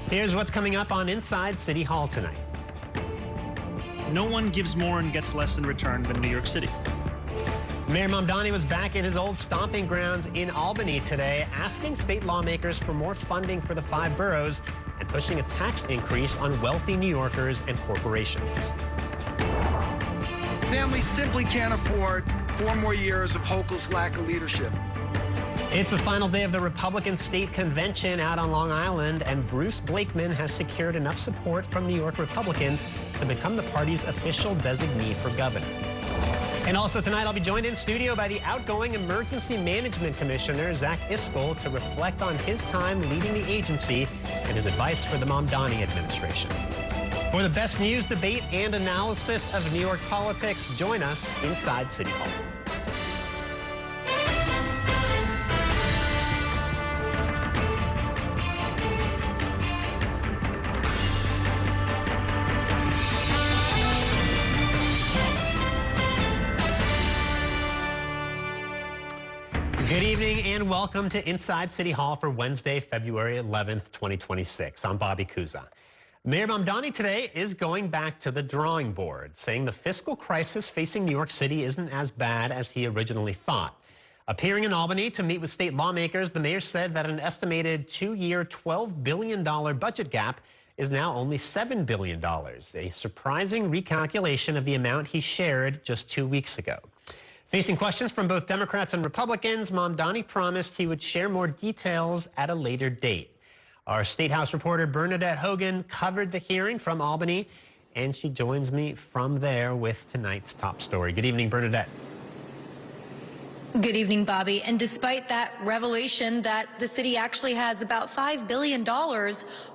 Here's what's coming up on Inside City Hall tonight. No one gives more and gets less in return than New York City. Mayor Mamdani was back in his old stomping grounds in Albany today, asking state lawmakers for more funding for the 5 boroughs and pushing a tax increase on wealthy New Yorkers and corporations. Families simply can't afford 4 more years of Hochul's lack of leadership. It's the final day of the Republican State Convention out on Long Island, and Bruce Blakeman has secured enough support from New York Republicans to become the party's official designee for governor. And also tonight, I'll be joined in studio by the outgoing Emergency Management Commissioner, Zach Iscol, to reflect on his time leading the agency and his advice for the Mamdani administration. For the best news, debate, and analysis of New York politics, join us inside City Hall. Good evening and welcome to Inside City Hall for Wednesday, February 11th, 2026. I'm Bobby Kuza. Mayor Mamdani today is going back to the drawing board, saying the fiscal crisis facing New York City isn't as bad as he originally thought. Appearing in Albany to meet with state lawmakers, the mayor said that an estimated 2-year, $12 billion budget gap is now only $7 billion, a surprising recalculation of the amount he shared just 2 weeks ago. Facing questions from both Democrats and Republicans, Mamdani promised he would share more details at a later date. Our State House reporter Bernadette Hogan covered the hearing from Albany, and she joins me from there with tonight's top story. Good evening, Bernadette. Good evening, Bobby. And despite that revelation that the city actually has about $5 billion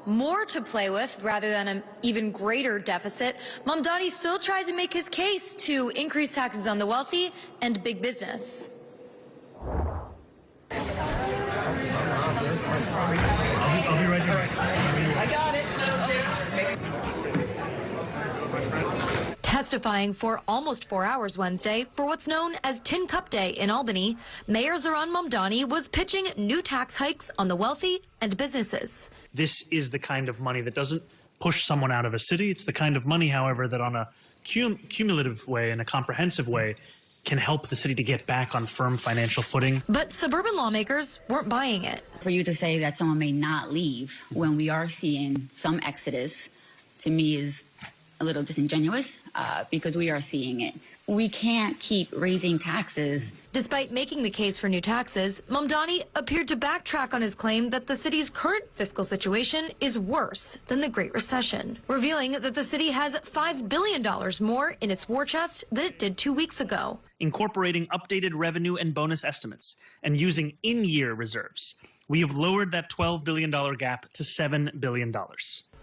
more to play with rather than an even greater deficit, Mamdani still tries to make his case to increase taxes on the wealthy and big business. I'll be right here. I got it. Testifying for almost 4 hours Wednesday for what's known as Tin Cup Day in Albany, Mayor Zohran Mamdani was pitching new tax hikes on the wealthy and businesses. This is the kind of money that doesn't push someone out of a city. It's the kind of money, however, that on a cumulative way and a comprehensive way can help the city to get back on firm financial footing. But suburban lawmakers weren't buying it. For you to say that someone may not leave when we are seeing some exodus, to me is a little disingenuous because we are seeing it. We can't keep raising taxes. Despite making the case for new taxes, Mamdani appeared to backtrack on his claim that the city's current fiscal situation is worse than the Great Recession, revealing that the city has $5 billion more in its war chest than it did 2 weeks ago. Incorporating updated revenue and bonus estimates and using in-year reserves, we have lowered that $12 billion gap to $7 billion.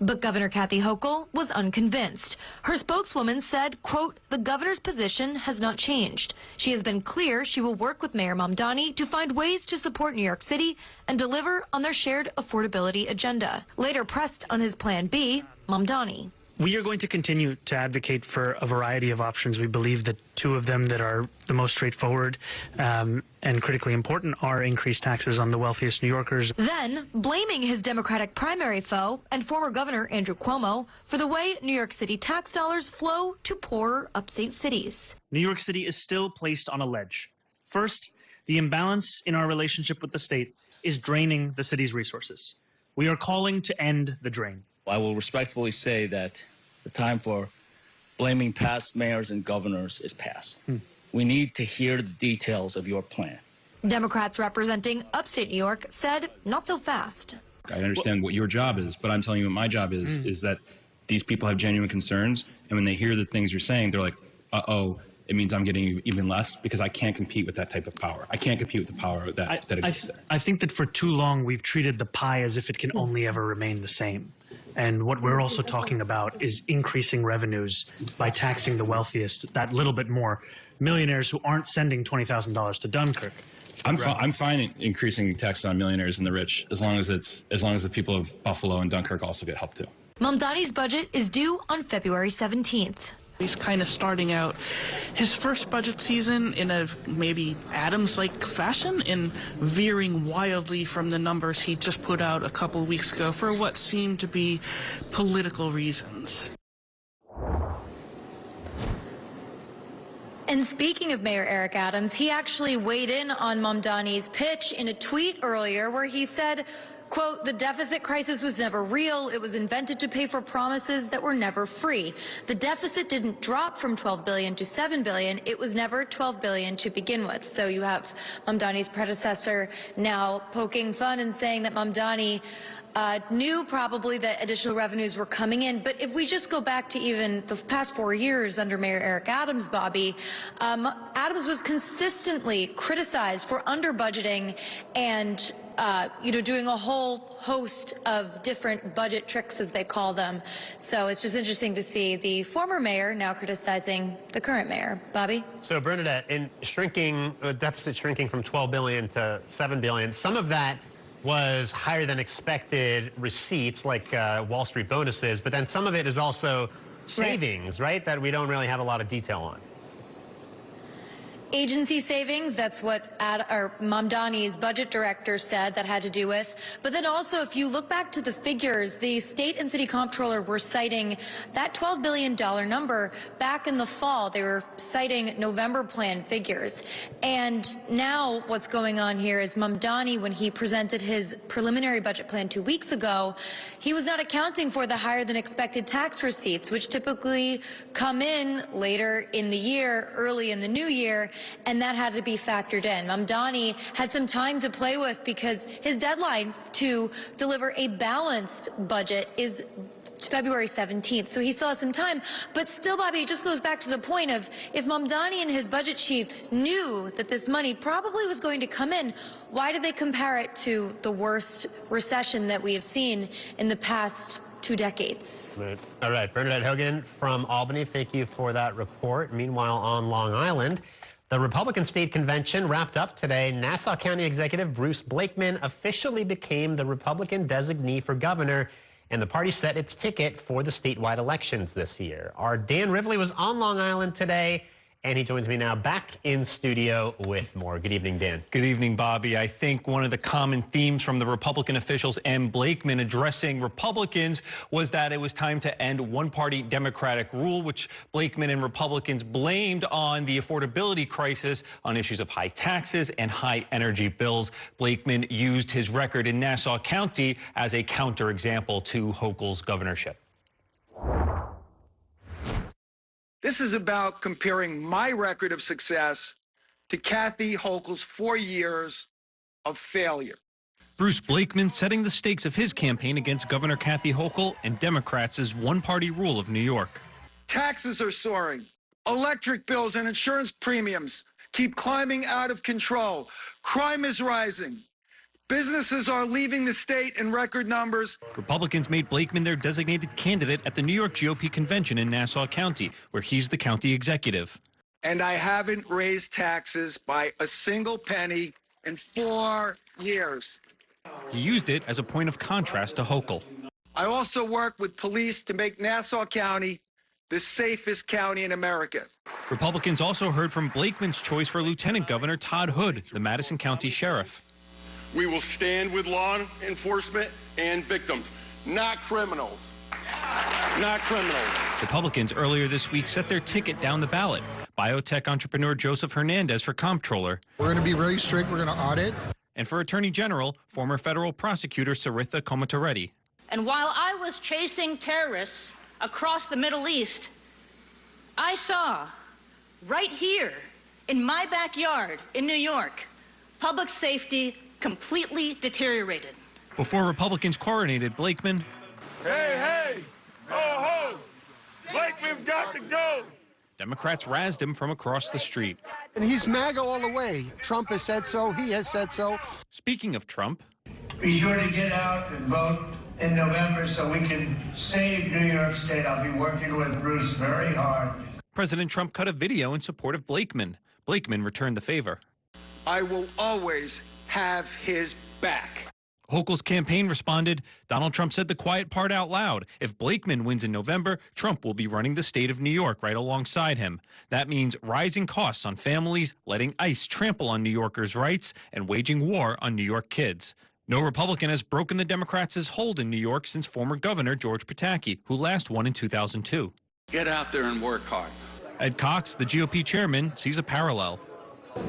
But Governor Kathy Hochul was unconvinced. Her spokeswoman said, quote, "The governor's position has not changed. She has been clear she will work with Mayor Mamdani to find ways to support New York City and deliver on their shared affordability agenda." Later pressed on his plan B, Mamdani. We are going to continue to advocate for a variety of options. We believe that 2 of them that are the most straightforward and critically important are increased taxes on the wealthiest New Yorkers. Then, blaming his Democratic primary foe and former Governor Andrew Cuomo for the way New York City tax dollars flow to poorer upstate cities. New York City is still placed on a ledge. First, the imbalance in our relationship with the state is draining the city's resources. We are calling to end the drain. I will respectfully say that the time for blaming past mayors and governors is past. We need to hear the details of your plan. Democrats representing upstate New York said not so fast. I understand what your job is, but I'm telling you what my job is that these people have genuine concerns, and when they hear the things you're saying, they're like, uh-oh, it means I'm getting even less because I can't compete with that type of power. I can't compete with the power that exists there. I think that for too long we've treated the pie as if it can only ever remain the same. And what we're also talking about is increasing revenues by taxing the wealthiest that little bit more. Millionaires who aren't sending $20,000 to Dunkirk. I'm fine increasing taxes on millionaires and the rich as long as the people of Buffalo and Dunkirk also get help too. Mamdani's budget is due on February 17th. He's kind of starting out his first budget season in a maybe Adams-like fashion and veering wildly from the numbers he just put out a couple weeks ago for what seemed to be political reasons. And speaking of Mayor Eric Adams, he actually weighed in on Mamdani's pitch in a tweet earlier where he said, quote, "The deficit crisis was never real. It was invented to pay for promises that were never free. The deficit didn't drop from 12 billion to 7 billion. It was never 12 billion to begin with." So you have Mamdani's predecessor now poking fun and saying that Mamdani knew probably that additional revenues were coming in. But if we just go back to even the past 4 years under Mayor Eric Adams, Bobby, Adams was consistently criticized for under budgeting and doing a whole host of different budget tricks, as they call them. So it's just interesting to see the former mayor now criticizing the current mayor. Bobby? So, Bernadette, in shrinking, deficit shrinking from 12 billion to 7 billion, some of that was higher than expected receipts, like Wall Street bonuses, but then some of it is also savings, right? That we don't really have a lot of detail on. Agency savings, that's what Mamdani's budget director said that had to do with. But then also, if you look back to the figures, the state and city comptroller were citing that $12 billion number back in the fall. They were citing November plan figures. And now what's going on here is Mamdani, when he presented his preliminary budget plan 2 weeks ago, he was not accounting for the higher than expected tax receipts, which typically come in later in the year, early in the new year, and that had to be factored in. Mamdani had some time to play with because his deadline to deliver a balanced budget is February 17th, so he still has some time. But still, Bobby, it just goes back to the point of if Mamdani and his budget chiefs knew that this money probably was going to come in, why did they compare it to the worst recession that we have seen in the past 2 decades? All right, Bernadette Hogan from Albany, thank you for that report. Meanwhile, on Long Island, the Republican State Convention wrapped up today. Nassau County Executive Bruce Blakeman officially became the Republican designee for governor, and the party set its ticket for the statewide elections this year. Our Dan Rivley was on Long Island today, and he joins me now back in studio with more. Good evening, Dan. Good evening, Bobby. I think one of the common themes from the Republican officials and Blakeman addressing Republicans was that it was time to end one-party Democratic rule, which Blakeman and Republicans blamed on the affordability crisis on issues of high taxes and high energy bills. Blakeman used his record in Nassau County as a counterexample to Hochul's governorship. This is about comparing my record of success to Kathy Hochul's 4 years of failure. Bruce Blakeman setting the stakes of his campaign against Governor Kathy Hochul and Democrats' one-party rule of New York. Taxes are soaring. Electric bills and insurance premiums keep climbing out of control. Crime is rising. Businesses are leaving the state in record numbers. Republicans made Blakeman their designated candidate at the New York GOP convention in Nassau County, where he's the county executive. And I haven't raised taxes by a single penny in 4 years. He used it as a point of contrast to Hochul. I also work with police to make Nassau County the safest county in America. Republicans also heard from Blakeman's choice for Lieutenant Governor Todd Hood, the Madison County Sheriff. We will stand with law enforcement and victims, not criminals. Not criminals. Republicans earlier this week set their ticket down the ballot. Biotech entrepreneur Joseph Hernandez for comptroller. We're going to be very strict. We're going to audit. And for Attorney General, former federal prosecutor Saritha Komatareddy. And while I was chasing terrorists across the Middle East, I saw right here in my backyard in New York, public safety completely deteriorated. Before Republicans coronated Blakeman. Hey, hey, ho, ho, Blakeman's got to go. Democrats razzed him from across the street. And he's MAGA all the way. Trump has said so. He has said so. Speaking of Trump. Be sure to get out and vote in November so we can save New York State. I'll be working with Bruce very hard. President Trump cut a video in support of Blakeman. Blakeman returned the favor. I will always have his back. Hochul's campaign responded, Donald Trump said the quiet part out loud. If Blakeman wins in November, Trump will be running the state of New York right alongside him. That means rising costs on families, letting ICE trample on New Yorkers' rights, and waging war on New York kids. No Republican has broken the Democrats' hold in New York since former Governor George Pataki, who last won in 2002. Get out there and work hard. Ed Cox, the GOP chairman, sees a parallel.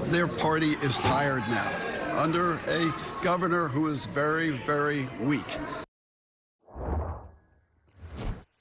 Their party is tired now, under a governor who is very, very weak.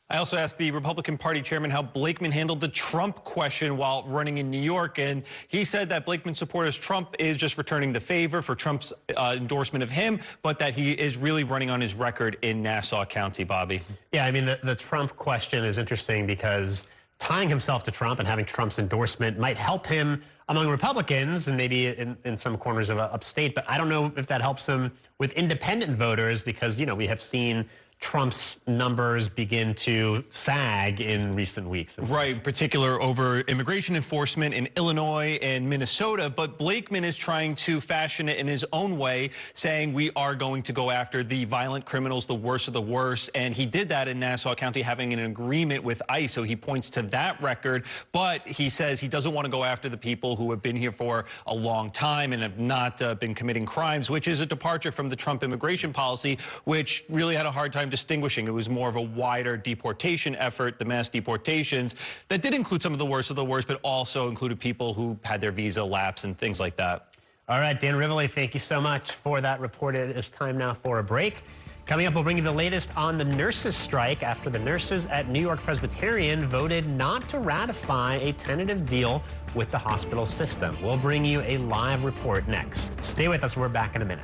I also asked the Republican Party chairman how Blakeman handled the Trump question while running in New York, and he said that Blakeman supporters Trump is just returning the favor for Trump's endorsement of him, but that he is really running on his record in Nassau County, Bobby. Yeah, I mean, the Trump question is interesting because tying himself to Trump and having Trump's endorsement might help him among Republicans and maybe in some corners of upstate, but I don't know if that helps him with independent voters because, you know, we have seen Trump's numbers begin to sag in recent weeks. Right, in particular over immigration enforcement in Illinois and Minnesota. But Blakeman is trying to fashion it in his own way, saying we are going to go after the violent criminals, the worst of the worst. And he did that in Nassau County, having an agreement with ICE. So he points to that record. But he says he doesn't want to go after the people who have been here for a long time and have not been committing crimes, which is a departure from the Trump immigration policy, which really had a hard time distinguishing. It was more of a wider deportation effort, the mass deportations, that did include some of the worst, but also included people who had their visa lapse and things like that. All right, Dan Rivoli, thank you so much for that report. It is time now for a break. Coming up, we'll bring you the latest on the nurses' strike after the nurses at New York Presbyterian voted not to ratify a tentative deal with the hospital system. We'll bring you a live report next. Stay with us. We're back in a minute.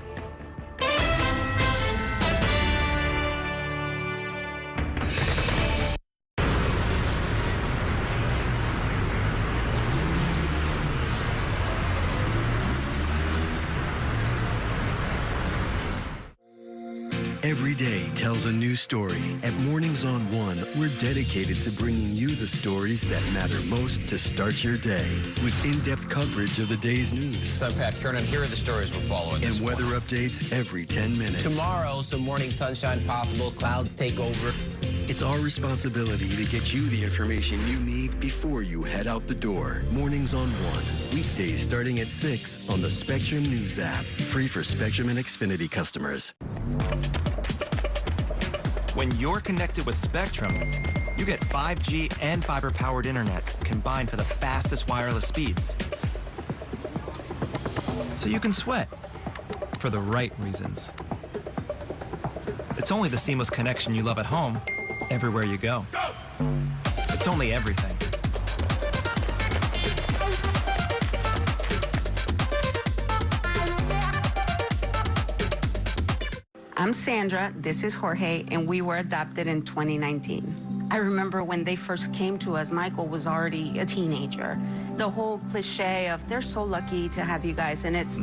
Every day tells a new story. At Mornings on One, we're dedicated to bringing you the stories that matter most to start your day. With in-depth coverage of the day's news. I'm Pat Kernan. Here are the stories we're following. And weather updates every 10 minutes. Tomorrow, some morning sunshine possible. Clouds take over. It's our responsibility to get you the information you need before you head out the door. Mornings on One. Weekdays starting at 6 on the Spectrum News app. Free for Spectrum and Xfinity customers. When you're connected with Spectrum, you get 5G and fiber-powered internet combined for the fastest wireless speeds. So you can sweat for the right reasons. It's only the seamless connection you love at home, everywhere you go. It's only everything. I'm Sandra, this is Jorge, and we were adopted in 2019. I remember when they first came to us, Michael was already a teenager. The whole cliche of they're so lucky to have you guys, and it's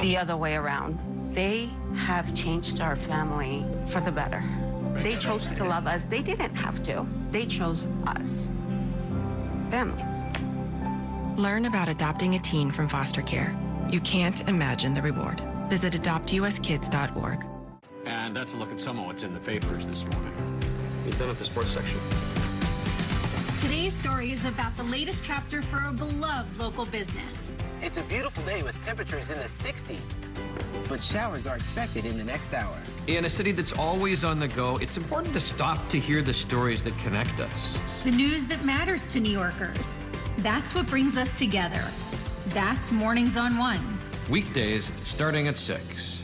the other way around. They have changed our family for the better. They chose to love us. They didn't have to. They chose us. Family. Learn about adopting a teen from foster care. You can't imagine the reward. Visit adoptuskids.org. And that's a look at some of what's in the papers this morning. You're done with the sports section. Today's story is about the latest chapter for a beloved local business. It's a beautiful day with temperatures in the 60s, but showers are expected in the next hour. In a city that's always on the go, it's important to stop to hear the stories that connect us. The news that matters to New Yorkers. That's what brings us together. That's Mornings on One. Weekdays starting at 6.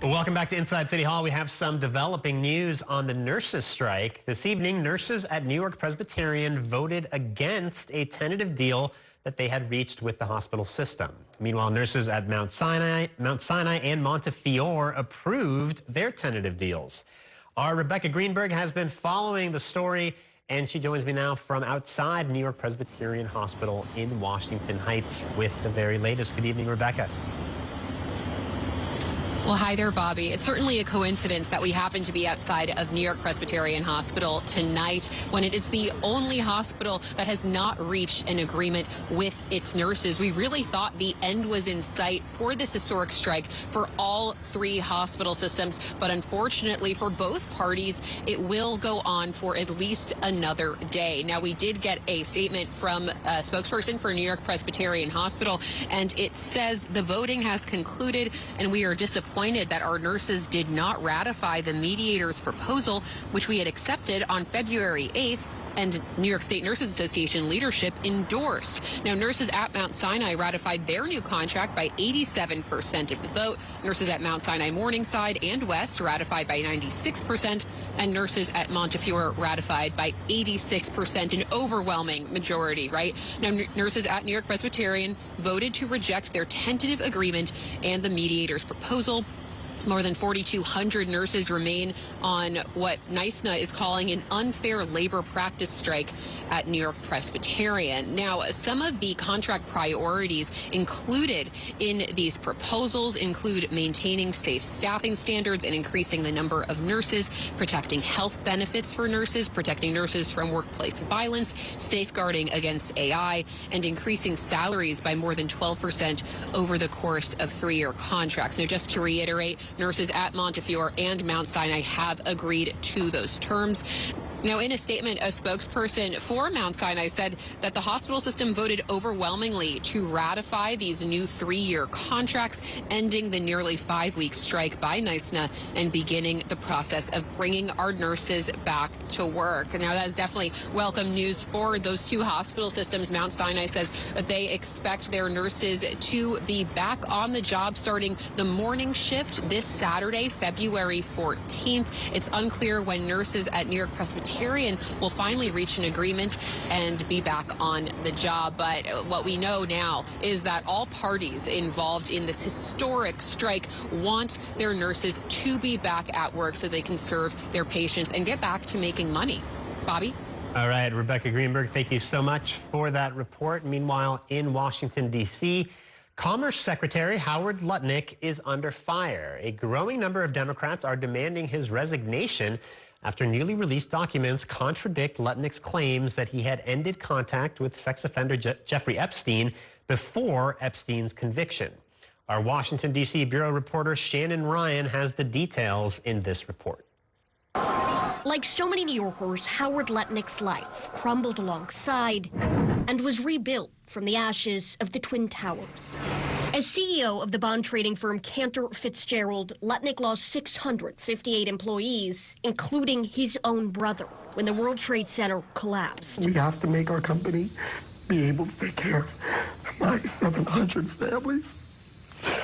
Welcome back to Inside City Hall. We have some developing news on the nurses' strike. This evening, nurses at New York Presbyterian voted against a tentative deal that they had reached with the hospital system. Meanwhile, nurses at Mount Sinai and Montefiore approved their tentative deals. Our Rebecca Greenberg has been following the story, and she joins me now from outside New York Presbyterian Hospital in Washington Heights with the very latest. Good evening, Rebecca. Well, hi there, Bobby. It's certainly a coincidence that we happen to be outside of New York Presbyterian Hospital tonight when it is the only hospital that has not reached an agreement with its nurses. We really thought the end was in sight for this historic strike for all three hospital systems, but unfortunately for both parties, it will go on for at least another day. Now, we did get a statement from a spokesperson for New York Presbyterian Hospital, and it says the voting has concluded, and we are disappointed that our nurses did not ratify the mediator's proposal, which we had accepted on February 8th. And New York State Nurses Association leadership endorsed. Now, nurses at Mount Sinai ratified their new contract by 87% of the vote. Nurses at Mount Sinai Morningside and West ratified by 96%, and nurses at Montefiore ratified by 86%, an overwhelming majority, right? Now, nurses at New York Presbyterian voted to reject their tentative agreement and the mediator's proposal. More than 4,200 nurses remain on what NYSNA is calling an unfair labor practice strike at New York Presbyterian. Now, some of the contract priorities included in these proposals include maintaining safe staffing standards and increasing the number of nurses, protecting health benefits for nurses, protecting nurses from workplace violence, safeguarding against AI, and increasing salaries by more than 12% over the course of three-year contracts. Now, just to reiterate, nurses at Montefiore and Mount Sinai have agreed to those terms. Now, in a statement, a spokesperson for Mount Sinai said that the hospital system voted overwhelmingly to ratify these new three-year contracts, ending the nearly 5-week strike by NYSNA and beginning the process of bringing our nurses back to work. Now, that is definitely welcome news for those two hospital systems. Mount Sinai says that they expect their nurses to be back on the job starting the morning shift this Saturday, February 14th. It's unclear when nurses at New York Presbyterian will finally reach an agreement and be back on the job. But what we know now is that all parties involved in this historic strike want their nurses to be back at work so they can serve their patients and get back to making money. Bobby? All right, Rebecca Greenberg, thank you so much for that report. Meanwhile, in Washington, D.C., Commerce Secretary Howard Lutnick is under fire. A growing number of Democrats are demanding his resignation after newly released documents contradict Lutnick's claims that he had ended contact with sex offender Jeffrey Epstein before Epstein's conviction. Our Washington, D.C. Bureau reporter Shannon Ryan has the details in this report. Like so many New Yorkers, Howard Lutnick's life crumbled alongside and was rebuilt from the ashes of the Twin Towers. As CEO of the bond trading firm Cantor Fitzgerald, Lutnick lost 658 employees, including his own brother, when the World Trade Center collapsed. We have to make our company be able to take care of my 700 families.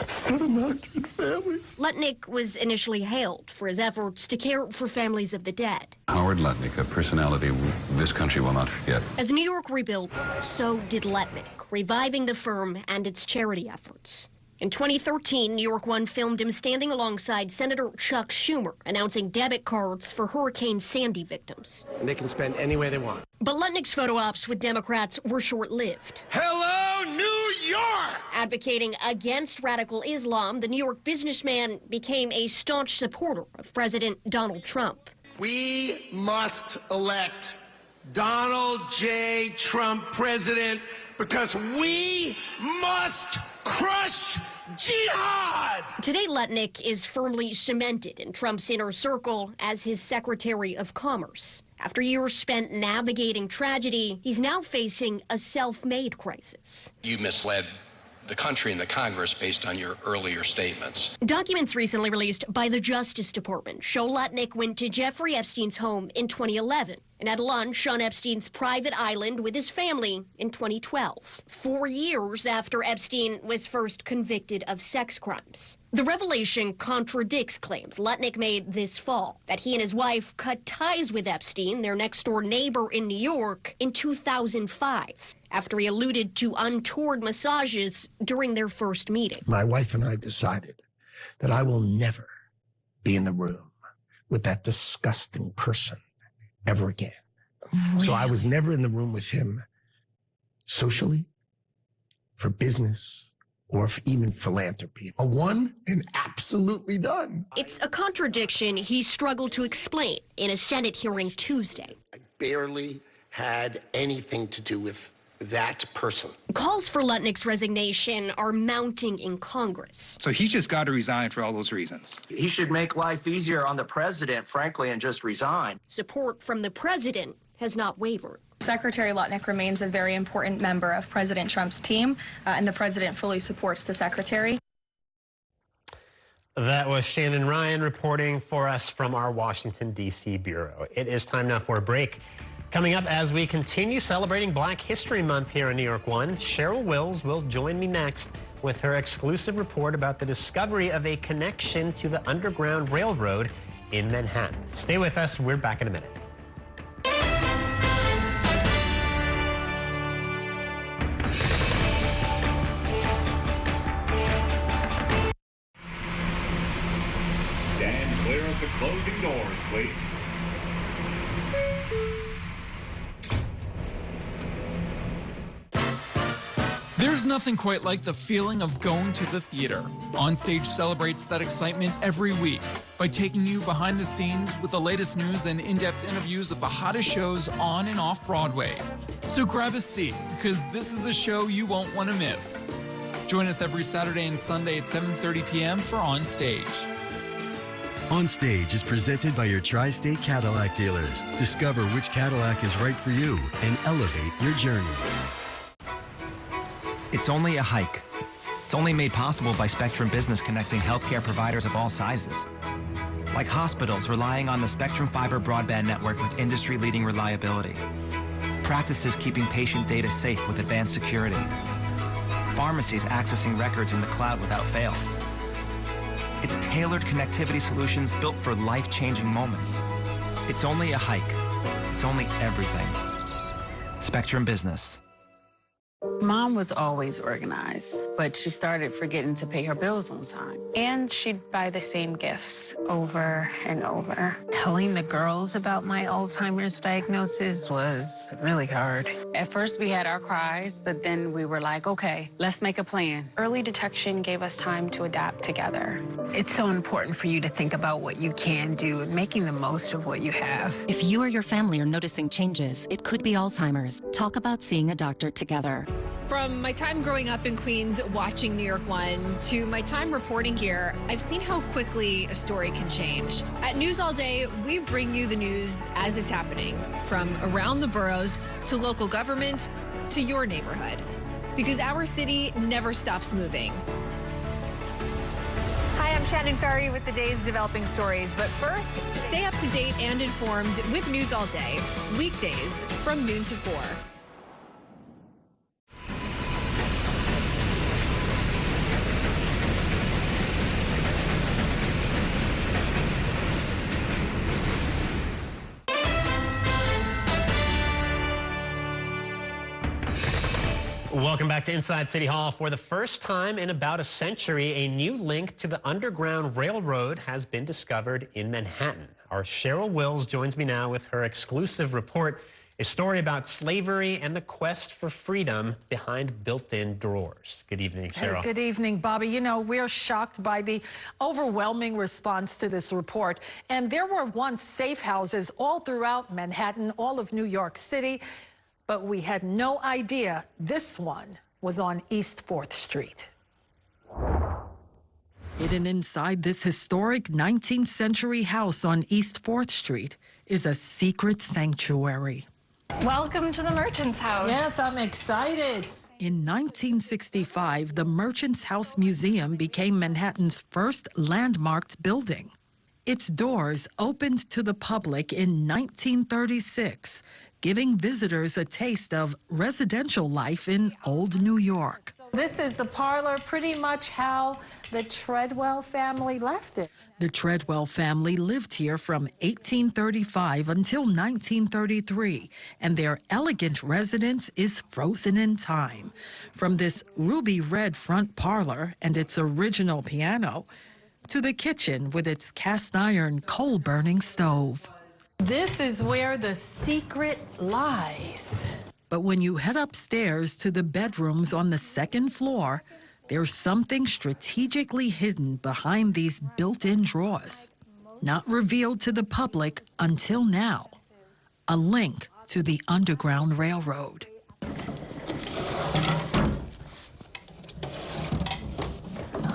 700 families. Lutnick was initially hailed for his efforts to care for families of the dead. Howard Lutnick, a personality this country will not forget. As New York rebuilt, so did Lutnick, reviving the firm and its charity efforts. In 2013, New York One filmed him standing alongside Senator Chuck Schumer, announcing debit cards for Hurricane Sandy victims. And they can spend any way they want. But Lutnick's photo ops with Democrats were short-lived. Hello, New York! Advocating against radical Islam, the New York businessman became a staunch supporter of President Donald Trump. We must elect Donald J. Trump president because we must crush jihad! Today, Lutnick is firmly cemented in Trump's inner circle as his Secretary of Commerce. After years spent navigating tragedy, he's now facing a self-made crisis. You misled the country and the Congress based on your earlier statements. Documents recently released by the Justice Department show Lutnick went to Jeffrey Epstein's home in 2011 and had lunch on Epstein's private island with his family in 2012, 4 years after Epstein was first convicted of sex crimes. The revelation contradicts claims Lutnick made this fall that he and his wife cut ties with Epstein, their next-door neighbor in New York, in 2005, after he alluded to untoward massages during their first meeting. My wife and I decided that I will never be in the room with that disgusting person ever again. Really? So I was never in the room with him socially, for business, or even philanthropy. A one and absolutely done. It's a contradiction he struggled to explain in a Senate hearing Tuesday. I barely had anything to do with that person. Calls for Lutnick's resignation are mounting in Congress. So he's just got to resign for all those reasons. He should make life easier on the president, frankly, and just resign. Support from the president has not wavered. Secretary Lutnick remains a very important member of President Trump's team, and the president fully supports the secretary. That was Shannon Ryan reporting for us from our Washington, D.C. bureau. It is time now for a break. Coming up as we continue celebrating Black History Month here on New York One, Cheryl Wills will join me next with her exclusive report about the discovery of a connection to the Underground Railroad in Manhattan. Stay with us. We're back in a minute. Stand clear of the closing doors, please. There's nothing quite like the feeling of going to the theater. Onstage celebrates that excitement every week by taking you behind the scenes with the latest news and in-depth interviews of the hottest shows on and off Broadway. So grab a seat, because this is a show you won't want to miss. Join us every Saturday and Sunday at 7:30 p.m. for Onstage. Onstage is presented by your Tri-State Cadillac dealers. Discover which Cadillac is right for you and elevate your journey. It's only a hike. It's only made possible by Spectrum Business connecting healthcare providers of all sizes. Like hospitals relying on the Spectrum Fiber broadband network with industry-leading reliability. Practices keeping patient data safe with advanced security. Pharmacies accessing records in the cloud without fail. It's tailored connectivity solutions built for life-changing moments. It's only a hike. It's only everything. Spectrum Business. Mom was always organized, but she started forgetting to pay her bills on time. And she'd buy the same gifts over and over. Telling the girls about my Alzheimer's diagnosis was really hard. At first, we had our cries, but then we were like, okay, let's make a plan. Early detection gave us time to adapt together. It's so important for you to think about what you can do and making the most of what you have. If you or your family are noticing changes, it could be Alzheimer's. Talk about seeing a doctor together. From my time growing up in Queens watching New York One to my time reporting here, I've seen how quickly a story can change. At News All Day, we bring you the news as it's happening, from around the boroughs to local government to your neighborhood. Because our city never stops moving. Hi, I'm Shannon Ferry with the day's developing stories. But first, stay up to date and informed with News All Day, weekdays from noon to 4. Welcome back to Inside City Hall. For the first time in about a century, a new link to the Underground Railroad has been discovered in Manhattan. Our Cheryl Wills joins me now with her exclusive report, a story about slavery and the quest for freedom behind built-in drawers. Good evening, Cheryl. Good evening, Bobby. You know, we're shocked by the overwhelming response to this report. And there were once safe houses all throughout Manhattan, all of New York City. But we had no idea this one was on East 4th Street. Hidden inside this historic 19th century house on East 4th Street is a secret sanctuary. Welcome to the Merchant's House. Yes, I'm excited. In 1965, the Merchant's House Museum became Manhattan's first landmarked building. Its doors opened to the public in 1936, giving visitors a taste of residential life in old New York. This is the parlor, pretty much how the Treadwell family left it. The Treadwell family lived here from 1835 until 1933, and their elegant residence is frozen in time. From this ruby red front parlor and its original piano, to the kitchen with its cast iron coal-burning stove. This is where the secret lies. But when you head upstairs to the bedrooms on the second floor, There's something strategically hidden behind these built-in drawers, not revealed to the public until now. A link to the Underground Railroad.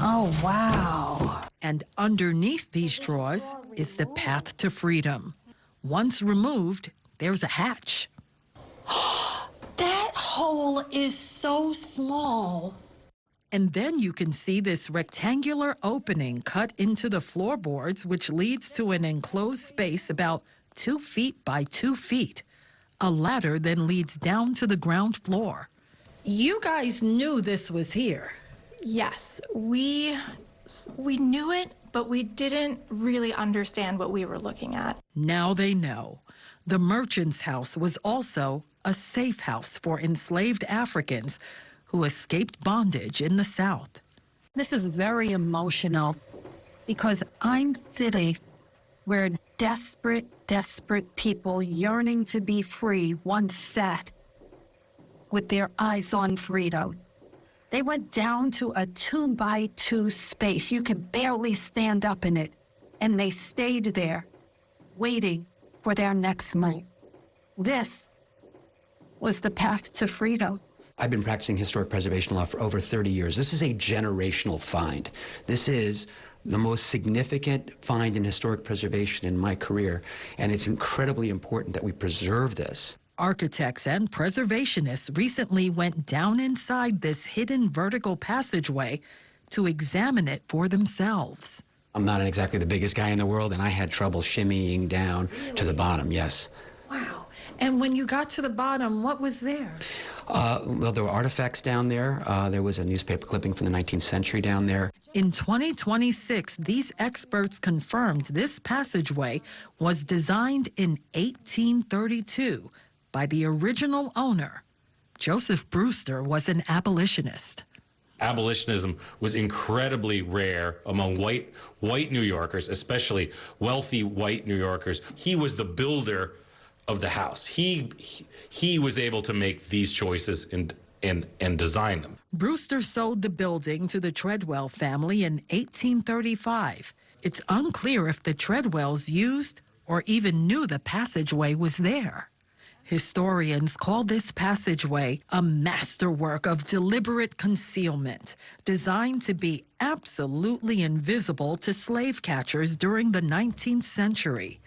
Oh, wow. And underneath these drawers is the path to freedom. Once removed, there's a hatch. That hole is so small. And then you can see this rectangular opening cut into the floorboards, which leads to an enclosed space about 2 feet by 2 feet. A ladder then leads down to the ground floor. You guys knew this was here. Yes, we knew it, but we didn't really understand what we were looking at. Now they know. The merchant's house was also a safe house for enslaved Africans who escaped bondage in the South. This is very emotional because I'm sitting where desperate people yearning to be free once sat with their eyes on freedom. They went down to a 2-by-2 space. You could barely stand up in it. And they stayed there, waiting for their next move. This was the path to freedom. I've been practicing historic preservation law for over 30 years. This is a generational find. This is the most significant find in historic preservation in my career, and it's incredibly important that we preserve this. Architects and preservationists recently went down inside this hidden vertical passageway to examine it for themselves. I'm not exactly the biggest guy in the world, and I had trouble shimmying down to the bottom, yes. Wow. And when you got to the bottom, what was there? Well, there were artifacts down there. There was a newspaper clipping from the 19th century down there. In 2026, these experts confirmed this passageway was designed in 1832 by the original owner. Joseph Brewster was an abolitionist. Abolitionism was incredibly rare among white New Yorkers, especially wealthy white New Yorkers. He was the builder of the house. He was able to make these choices and design them. Brewster sold the building to the Treadwell family in 1835. It's unclear if the Treadwells used or even knew the passageway was there. Historians call this passageway a masterwork of deliberate concealment, designed to be absolutely invisible to slave catchers during the 19th century.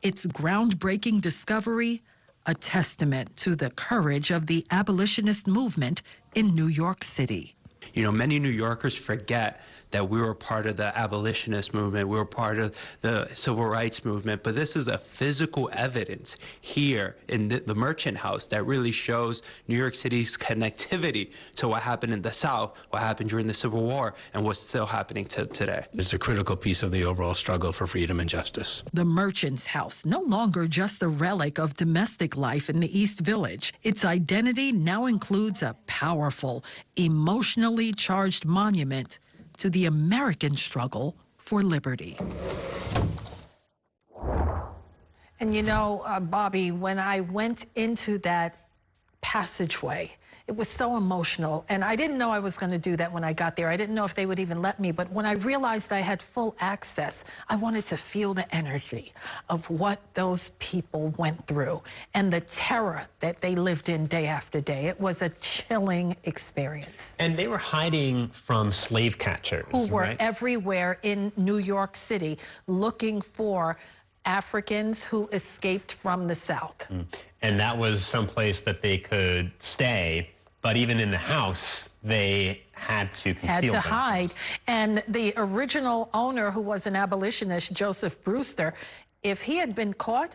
Its groundbreaking discovery, a testament to the courage of the abolitionist movement in New York City. You know, many New Yorkers forget that we were part of the abolitionist movement, we were part of the civil rights movement, but this is a physical evidence here in the Merchant House that really shows New York City's connectivity to what happened in the South, what happened during the Civil War, and what's still happening today. It's a critical piece of the overall struggle for freedom and justice. The Merchant's House, no longer just a relic of domestic life in the East Village. Its identity now includes a powerful, emotionally charged monument to the American struggle for liberty. And you know, Bobby, when I went into that passageway, it was so emotional. And I didn't know I was going to do that when I got there. I didn't know if they would even let me. But when I realized I had full access, I wanted to feel the energy of what those people went through and the terror that they lived in day after day. It was a chilling experience. And they were hiding from slave catchers, who were right? everywhere in New York City looking for Africans who escaped from the South. And that was someplace that they could stay, but even in the house, they had to conceal Had to themselves. hide. And the original owner, who was an abolitionist, Joseph Brewster, if he had been caught,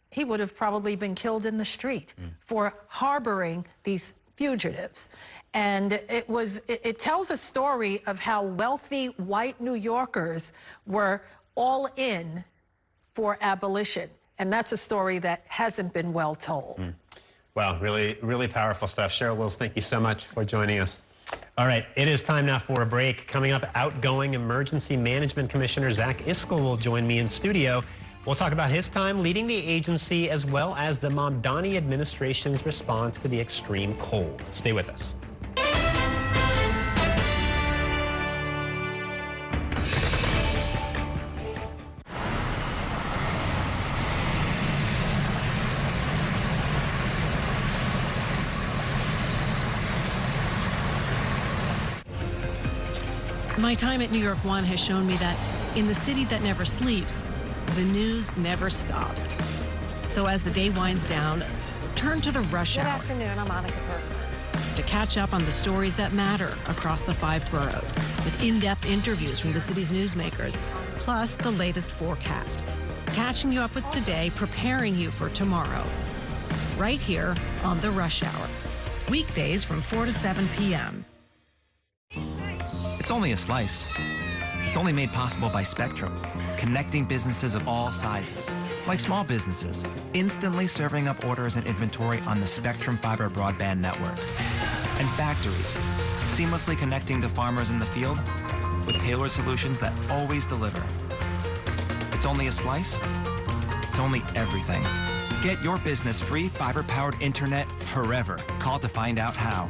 he would have probably been killed in the street for harboring these fugitives. And it tells a story of how wealthy white New Yorkers were all in for abolition. And that's a story that hasn't been well told. Wow, really, really powerful stuff. Cheryl Wills, thank you so much for joining us. All right, it is time now for a break. Coming up, outgoing Emergency Management Commissioner Zach Iscol will join me in studio. We'll talk about his time leading the agency as well as the Mamdani administration's response to the extreme cold. Stay with us. My time at New York One has shown me that in the city that never sleeps, the news never stops. So as the day winds down, turn to the rush hour. Good afternoon, I'm Monica Burke. To catch up on the stories that matter across the 5 boroughs, with in-depth interviews from the city's newsmakers, plus the latest forecast. Catching you up with today, preparing you for tomorrow. Right here on the Rush Hour. Weekdays from 4 to 7 p.m. It's only a slice. It's only made possible by Spectrum, connecting businesses of all sizes, like small businesses, instantly serving up orders and inventory on the Spectrum Fiber broadband network. And factories, seamlessly connecting to farmers in the field with tailored solutions that always deliver. It's only a slice. It's only everything. Get your business free fiber-powered internet forever. Call to find out how.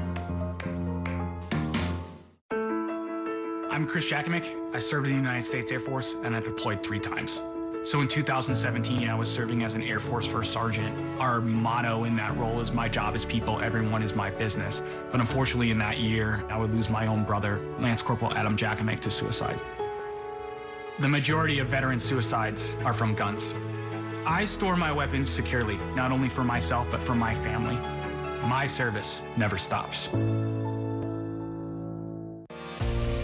I'm Chris Jakimick. I served in the United States Air Force and I deployed 3 times. So in 2017, I was serving as an Air Force First Sergeant. Our motto in that role is my job is people, everyone is my business. But unfortunately in that year, I would lose my own brother, Lance Corporal Adam Jakimick, to suicide. The majority of veteran suicides are from guns. I store my weapons securely, not only for myself, but for my family. My service never stops.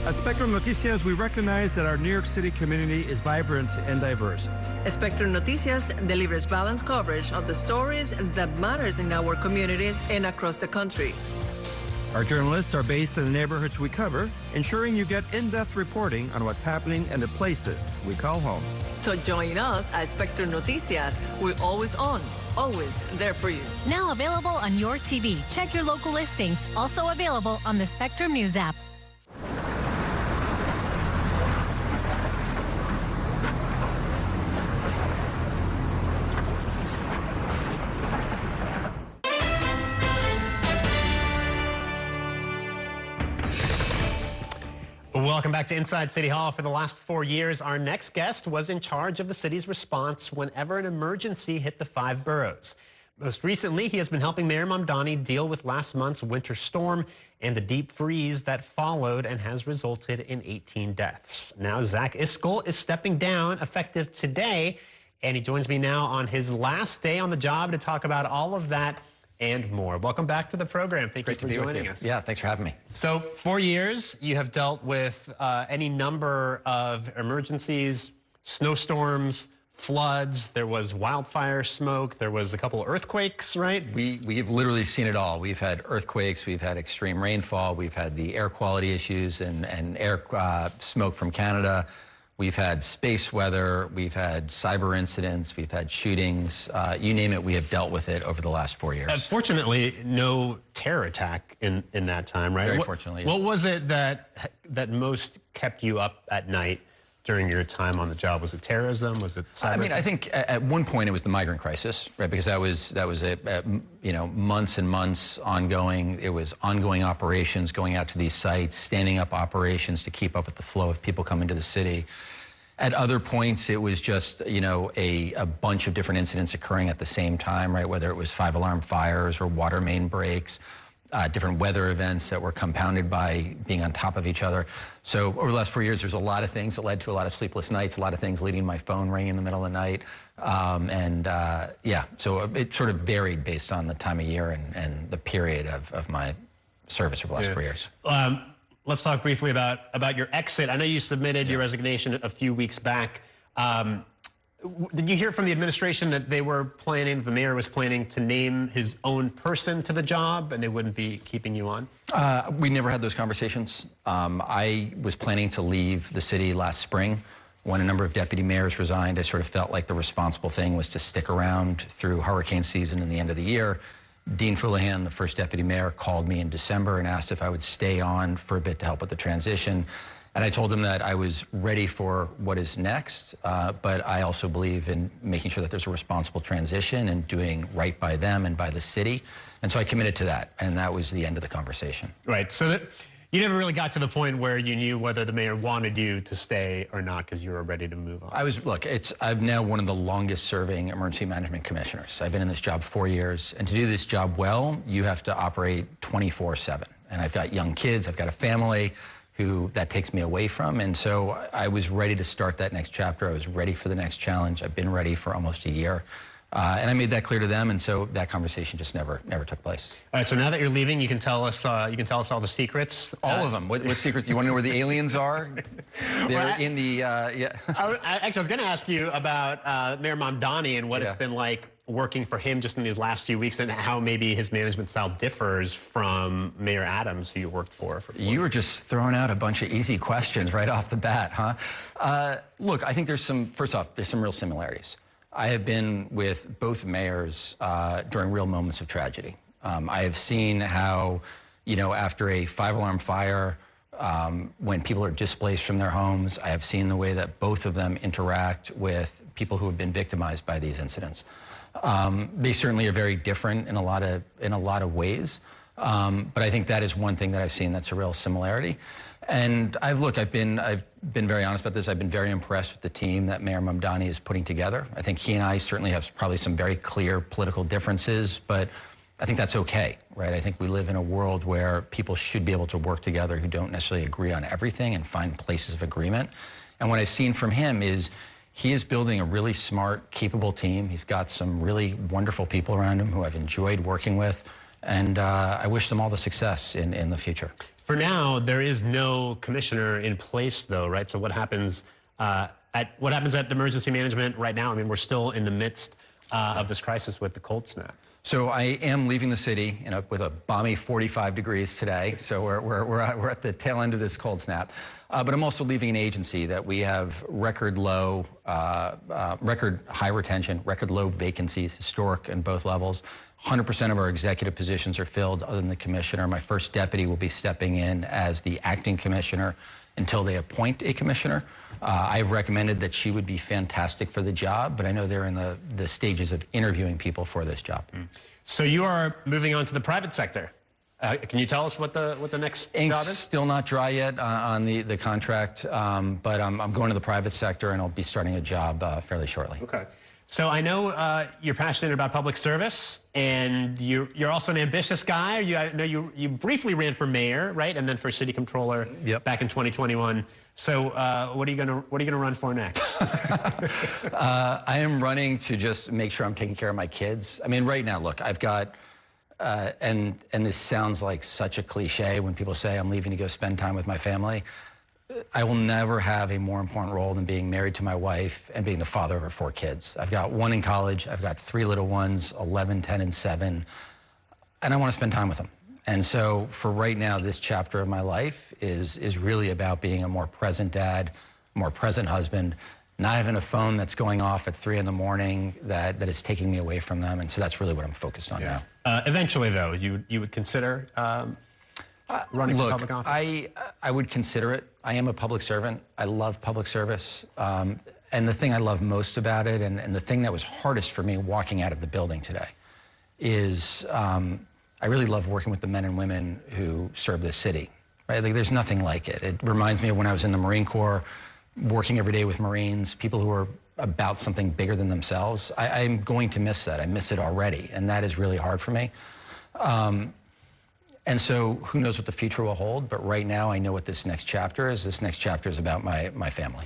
At Spectrum Noticias, we recognize that our New York City community is vibrant and diverse. Spectrum Noticias delivers balanced coverage of the stories that matter in our communities and across the country. Our journalists are based in the neighborhoods we cover, ensuring you get in-depth reporting on what's happening in the places we call home. So join us at Spectrum Noticias. We're always on, always there for you. Now available on your TV. Check your local listings. Also available on the Spectrum News app. Welcome back to Inside City Hall. For the last 4 years, our next guest was in charge of the city's response whenever an emergency hit the 5 boroughs. Most recently, he has been helping Mayor Mamdani deal with last month's winter storm and the deep freeze that followed and has resulted in 18 deaths. Now, Zach Iskell is stepping down effective today, and he joins me now on his last day on the job to talk about all of that and more. Welcome back to the program. Thank you for joining us. Yeah, thanks for having me. So 4 years, you have dealt with any number of emergencies, snowstorms, floods. There was wildfire smoke. There was a couple of earthquakes, right? We've literally seen it all. We've had earthquakes. We've had extreme rainfall. We've had the air quality issues and air smoke from Canada. We've had space weather, we've had cyber incidents, we've had shootings, you name it, we have dealt with it over the last 4 years. Fortunately, no terror attack in that time, right? Very fortunately. What was it that most kept you up at night during your time on the job? Was it terrorism? Was it cyber? I mean, I think at one point it was the migrant crisis, right? Because that was months and months ongoing. It was ongoing operations, going out to these sites, standing up operations to keep up with the flow of people coming to the city. At other points, it was just, a bunch of different incidents occurring at the same time, right? Whether it was 5-alarm fires or water main breaks, different weather events that were compounded by being on top of each other. So over the last 4 years, there's a lot of things that led to a lot of sleepless nights, a lot of things leading to my phone ringing in the middle of the night. So it sort of varied based on the time of year and the period of my service over the last 4 years. Let's talk briefly about your exit. I know you submitted your resignation a few weeks back. Did you hear from the administration that the mayor was planning to name his own person to the job and they wouldn't be keeping you on? We never had those conversations. I was planning to leave the city last spring. When a number of deputy mayors resigned, I sort of felt like the responsible thing was to stick around through hurricane season and the end of the year. Dean Fulihan, the first deputy mayor, called me in December and asked if I would stay on for a bit to help with the transition. And I told him that I was ready for what is next, but I also believe in making sure that there's a responsible transition and doing right by them and by the city. And so I committed to that, and that was the end of the conversation. Right, so you never really got to the point where you knew whether the mayor wanted you to stay or not because you were ready to move on. I'm now one of the longest serving emergency management commissioners. I've been in this job 4 years, and to do this job well, you have to operate 24/7. And I've got young kids, I've got a family. who that takes me away from. And so I was ready to start that next chapter. I was ready for the next challenge. I've been ready for almost a year. And I made that clear to them, and so that conversation just never took place. All right, so now that you're leaving, you can tell us all the secrets. All of them. What secrets? You want to know where the aliens are? They're in the yeah. I was going to ask you about Mayor Mamdani and what it's been like working for him just in these last few weeks, and how maybe his management style differs from Mayor Adams, who you worked for. You were just throwing out a bunch of easy questions right off the bat, huh? Look, I think first off, there's some real similarities. I have been with both mayors during real moments of tragedy. I have seen how, after a 5-alarm fire, when people are displaced from their homes, I have seen the way that both of them interact with people who have been victimized by these incidents. They certainly are very different in a lot of ways, but I think that is one thing that I've seen that's a real similarity. And I've been very honest about this. I've been very impressed with the team that Mayor Mamdani is putting together. I think he and I certainly have probably some very clear political differences, but I think that's okay, right? I think we live in a world where people should be able to work together who don't necessarily agree on everything and find places of agreement. And what I've seen from him is he is building a really smart, capable team. He's got some really wonderful people around him who I've enjoyed working with, and I wish them all the success in the future. For now, there is no commissioner in place, though, right? So what happens at emergency management right now? I mean, we're still in the midst of this crisis with the cold snap. So I am leaving the city with a balmy 45 degrees today. So we're at the tail end of this cold snap. But I'm also leaving an agency that we have record high retention, record low vacancies, historic in both levels. 100% of our executive positions are filled other than the commissioner. My first deputy will be stepping in as the acting commissioner until they appoint a commissioner. I've recommended that she would be fantastic for the job, but I know they're in the stages of interviewing people for this job. So you are moving on to the private sector. Can you tell us what the next Ink's job is? Still not dry yet on the contract, but I'm going to the private sector, and I'll be starting a job fairly shortly. Okay. So I know you're passionate about public service, and you're also an ambitious guy. I know you briefly ran for mayor, right, and then for city controller back in 2021. So what are you gonna run for next? I am running to just make sure I'm taking care of my kids. I mean, right now, look, I've got, and this sounds like such a cliche when people say I'm leaving to go spend time with my family. I will never have a more important role than being married to my wife and being the father of her 4 kids. I've got 1 in college. I've got 3 little ones, 11, 10, and 7, and I want to spend time with them. And so for right now, this chapter of my life is really about being a more present dad, more present husband, not having a phone that's going off at 3 in the morning that is taking me away from them. And so that's really what I'm focused on now. Eventually, though, you would consider running for public office? I would consider it. I am a public servant. I love public service. And the thing I love most about it, and the thing that was hardest for me walking out of the building today, is I really love working with the men and women who serve this city. Right? Like, there's nothing like it. It reminds me of when I was in the Marine Corps, working every day with Marines, people who are about something bigger than themselves. I'm going to miss that. I miss it already, and that is really hard for me. And so who knows what the future will hold, but right now I know what this next chapter is. This next chapter is about my family.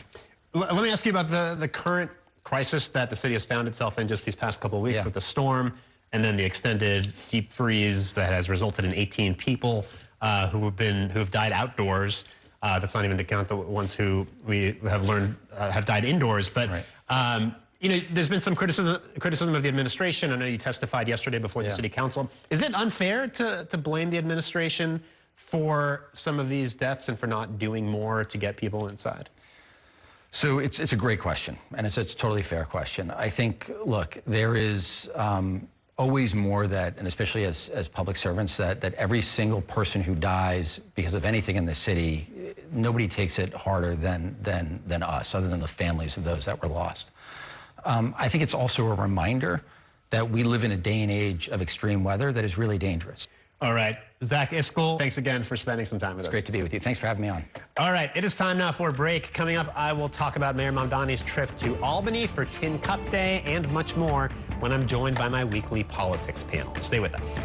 Let me ask you about the current crisis that the city has found itself in just these past couple of weeks with the storm and then the extended deep freeze that has resulted in 18 people who have died outdoors. That's not even to count the ones who we have learned have died indoors. But there's been some criticism of the administration. I know you testified yesterday before the city council. Is it unfair to blame the administration for some of these deaths and for not doing more to get people inside? So it's a great question, and it's a totally fair question. I think, look, there is always more that, and especially as public servants, that every single person who dies because of anything in the city, nobody takes it harder than us, other than the families of those that were lost. I think it's also a reminder that we live in a day and age of extreme weather that is really dangerous. All right. Zach Iskel, thanks again for spending some time with us. It's great to be with you. Thanks for having me on. All right. It is time now for a break. Coming up, I will talk about Mayor Mamdani's trip to Albany for Tin Cup Day and much more when I'm joined by my weekly politics panel. Stay with us.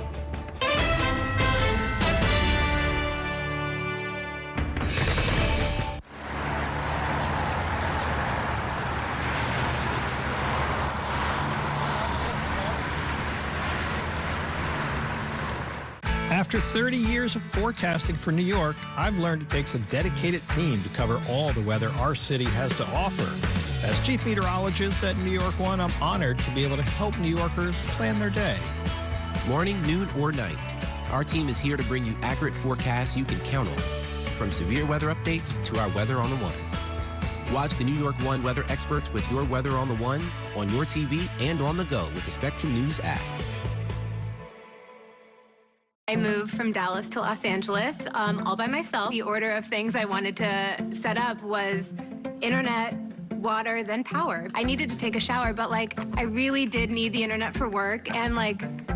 After 30 years of forecasting for New York, I've learned it takes a dedicated team to cover all the weather our city has to offer. As chief meteorologist at New York One, I'm honored to be able to help New Yorkers plan their day. Morning, noon, or night, our team is here to bring you accurate forecasts you can count on, from severe weather updates to our weather on the ones. Watch the New York One weather experts with your weather on the ones on your TV and on the go with the Spectrum News app. I moved from Dallas to Los Angeles all by myself. The order of things I wanted to set up was internet, water, then power. I needed to take a shower, but I really did need the internet for work and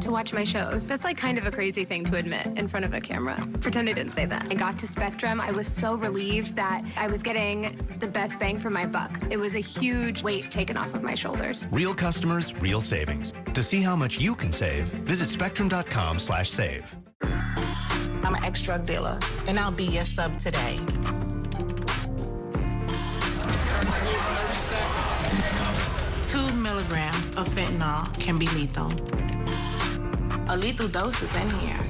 to watch my shows. That's kind of a crazy thing to admit in front of a camera. Pretend I didn't say that. I got to Spectrum. I was so relieved that I was getting the best bang for my buck. It was a huge weight taken off of my shoulders. Real customers, real savings. To see how much you can save, visit spectrum.com/save. I'm an ex-drug dealer, and I'll be your sub today. Two milligrams of fentanyl can be lethal. A lethal dose is in here.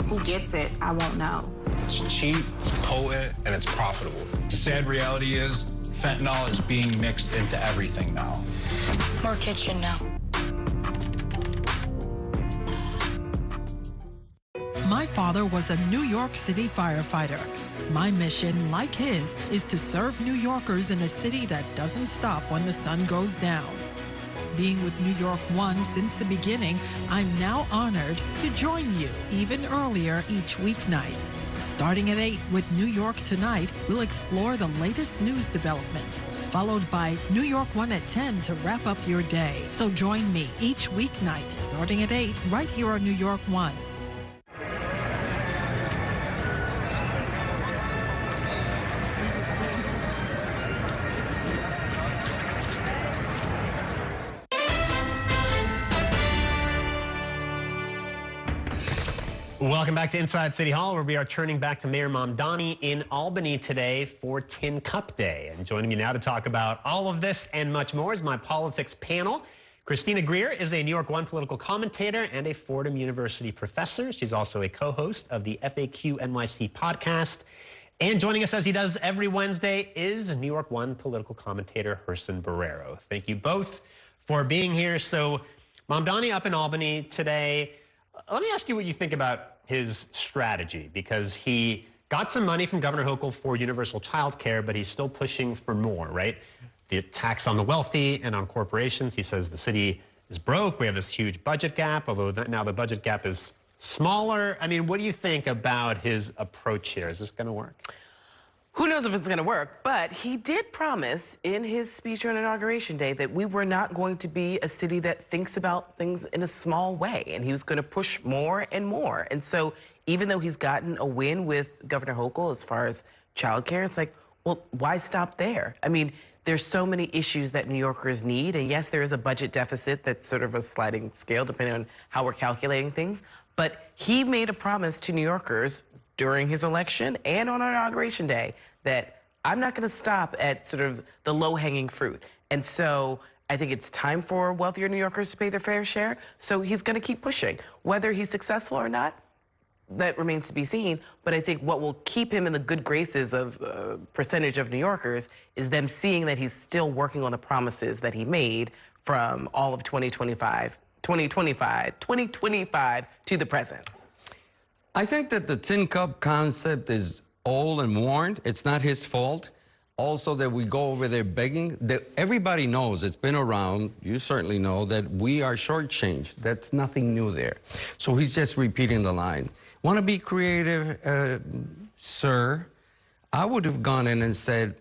Who gets it, I won't know. It's cheap, it's potent, and it's profitable. The sad reality is fentanyl is being mixed into everything now. More kitchen now. My father was a New York City firefighter. My mission, like his, is to serve New Yorkers in a city that doesn't stop when the sun goes down. Being with New York One since the beginning, I'm now honored to join you even earlier each weeknight. Starting at 8 with New York Tonight, we'll explore the latest news developments, followed by New York One at 10 to wrap up your day. So join me each weeknight starting at 8 right here on New York One. Welcome back to Inside City Hall, where we are turning back to Mayor Mamdani in Albany today for Tin Cup Day. And joining me now to talk about all of this and much more is my politics panel. Christina Greer is a New York One political commentator and a Fordham University professor. She's also a co-host of the FAQ NYC podcast. And joining us as he does every Wednesday is New York One political commentator Gerson Barrero. Thank you both for being here. So Mamdani up in Albany today. Let me ask you what you think about his strategy, because he got some money from Governor Hochul for universal child care, but he's still pushing for more, right? The tax on the wealthy and on corporations. He says the city is broke. We have this huge budget gap, although now the budget gap is smaller. I mean, what do you think about his approach here? Is this going to work? Who knows if it's going to work, but he did promise in his speech on Inauguration Day that we were not going to be a city that thinks about things in a small way, and he was going to push more and more. And so even though he's gotten a win with Governor Hochul as far as childcare, it's well, why stop there? I mean, there's so many issues that New Yorkers need, and yes, there is a budget deficit that's sort of a sliding scale depending on how we're calculating things, but he made a promise to New Yorkers during his election and on Inauguration Day that I'm not going to stop at sort of the low-hanging fruit. And so I think it's time for wealthier New Yorkers to pay their fair share. So he's going to keep pushing. Whether he's successful or not, that remains to be seen. But I think what will keep him in the good graces of percentage of New Yorkers is them seeing that he's still working on the promises that he made from all of 2025 to the present. I think that the tin cup concept is old and worn. It's not his fault. Also, that we go over there begging. Everybody knows, it's been around, you certainly know, that we are shortchanged. That's nothing new there. So he's just repeating the line. Want to be creative, sir? I would have gone in and said,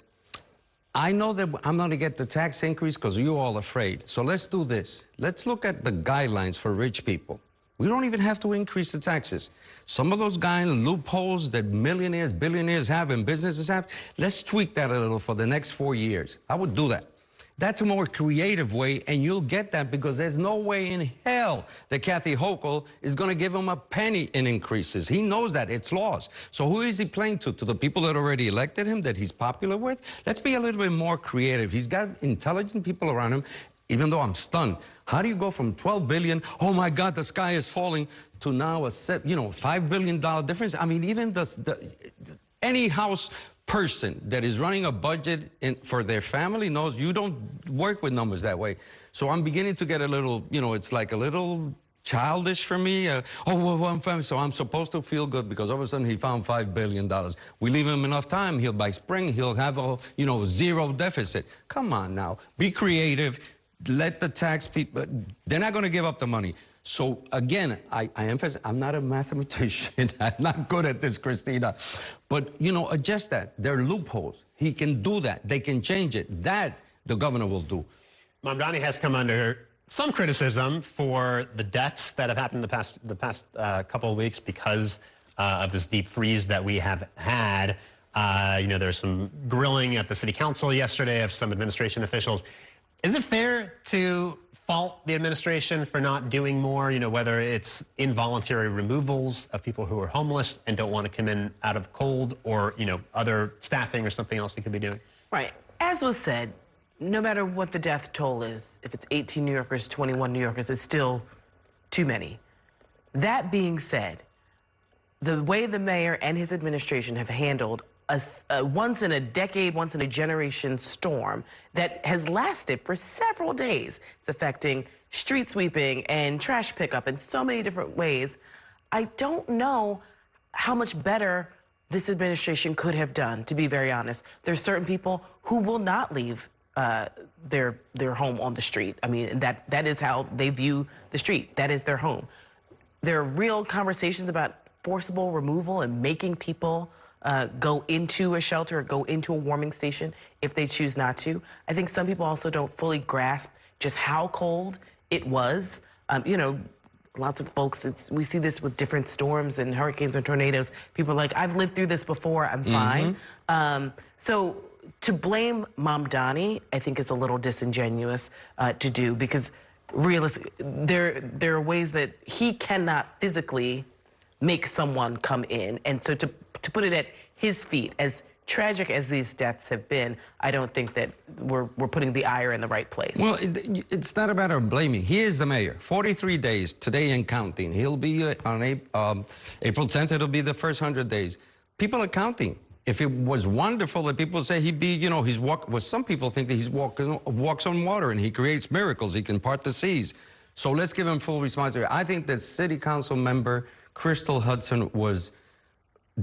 I know that I'm going to get the tax increase because you're all afraid. So let's do this. Let's look at the guidelines for rich people. We don't even have to increase the taxes. Some of those loopholes that millionaires, billionaires have and businesses have, let's tweak that a little for the next 4 years. I would do that. That's a more creative way, and you'll get that because there's no way in hell that Kathy Hochul is going to give him a penny in increases. He knows that. It's laws. So who is he playing to? To the people that already elected him, that he's popular with? Let's be a little bit more creative. He's got intelligent people around him. even though I'm stunned, how do you go from 12 billion, oh my God, the sky is falling, to now a $5 billion difference? I mean, even any house person that is running a budget for their family knows you don't work with numbers that way. So I'm beginning to get a little, it's like a little childish for me. So I'm supposed to feel good because all of a sudden he found $5 billion. We leave him enough time, by spring, he'll have a, zero deficit. Come on now, be creative. Let the tax people, they're not going to give up the money. So again, I emphasize, I'm not a mathematician. I'm not good at this, Christina. But, adjust that. There are loopholes. He can do that. They can change it. That the governor will do. Mamdani has come under some criticism for the deaths that have happened the past couple of weeks because of this deep freeze that we have had. There's some grilling at the city council yesterday of some administration officials. Is it fair to fault the administration for not doing more, whether it's involuntary removals of people who are homeless and don't want to come in out of the cold, or, other staffing or something else they could be doing? Right. As was said, no matter what the death toll is, if it's 18 New Yorkers, 21 New Yorkers, it's still too many. That being said, the way the mayor and his administration have handled a once in a decade, once in a generation storm that has lasted for several days. It's affecting street sweeping and trash pickup in so many different ways. I don't know how much better this administration could have done, to be very honest. There's certain people who will not leave their home on the street. I mean, that is how they view the street. That is their home. There are real conversations about forcible removal and making people go into a shelter or go into a warming station if they choose not to. I think some people also don't fully grasp just how cold it was. Lots of folks, we see this with different storms and hurricanes and tornadoes. People are like, I've lived through this before, I'm fine. So to blame Mamdani, I think is a little disingenuous to do, because realistically, there are ways that he cannot physically make someone come in. And so to put it at his feet, as tragic as these deaths have been, I don't think that we're putting the ire in the right place. Well, it's not a matter of blaming. He is the mayor. 43 days, today and counting. He'll be on April 10th, it'll be the first 100 days. People are counting. If it was wonderful that people say he'd be, some people think that he walks on water and he creates miracles. He can part the seas. So let's give him full responsibility. I think that city council member Crystal Hudson was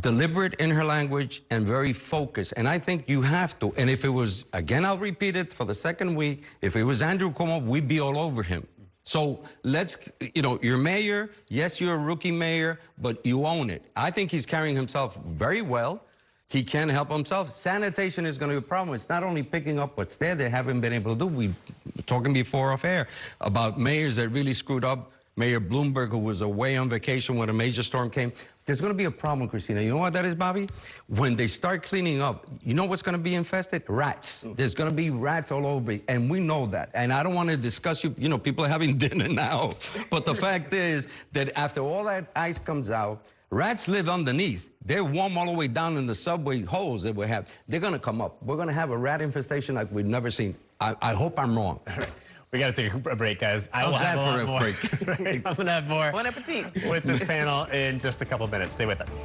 deliberate in her language and very focused. And I think you have to. And if it was, again, I'll repeat it for the second week, if it was Andrew Cuomo, we'd be all over him. So let's, you're mayor. Yes, you're a rookie mayor, but you own it. I think he's carrying himself very well. He can help himself. Sanitation is going to be a problem. It's not only picking up what's there, they haven't been able to do. We were talking before off air about mayors that really screwed up. Mayor Bloomberg, who was away on vacation when a major storm came. There's going to be a problem, Christina. You know what that is, Bobby? When they start cleaning up, you know what's going to be infested? Rats. There's going to be rats all over, and we know that. And I don't want to discuss people are having dinner now. But the fact is that after all that ice comes out, rats live underneath. They're warm all the way down in the subway holes that we have. They're going to come up. We're going to have a rat infestation like we've never seen. I hope I'm wrong. All right. We got to take a break, guys. How's that for a break? I'm going to have more Bon appetit. with this panel in just a couple minutes. Stay with us.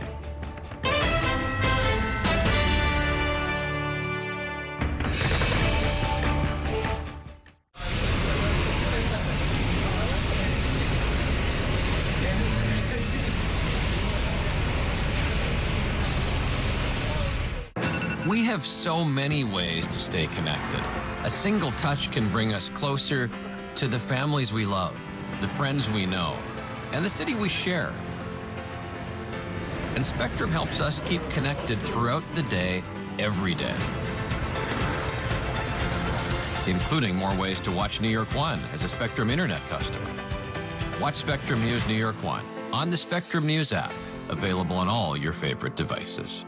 We have so many ways to stay connected. A single touch can bring us closer to the families we love, the friends we know, and the city we share. And Spectrum helps us keep connected throughout the day, every day. Including more ways to watch New York One as a Spectrum Internet customer. Watch Spectrum News New York One on the Spectrum News app, available on all your favorite devices.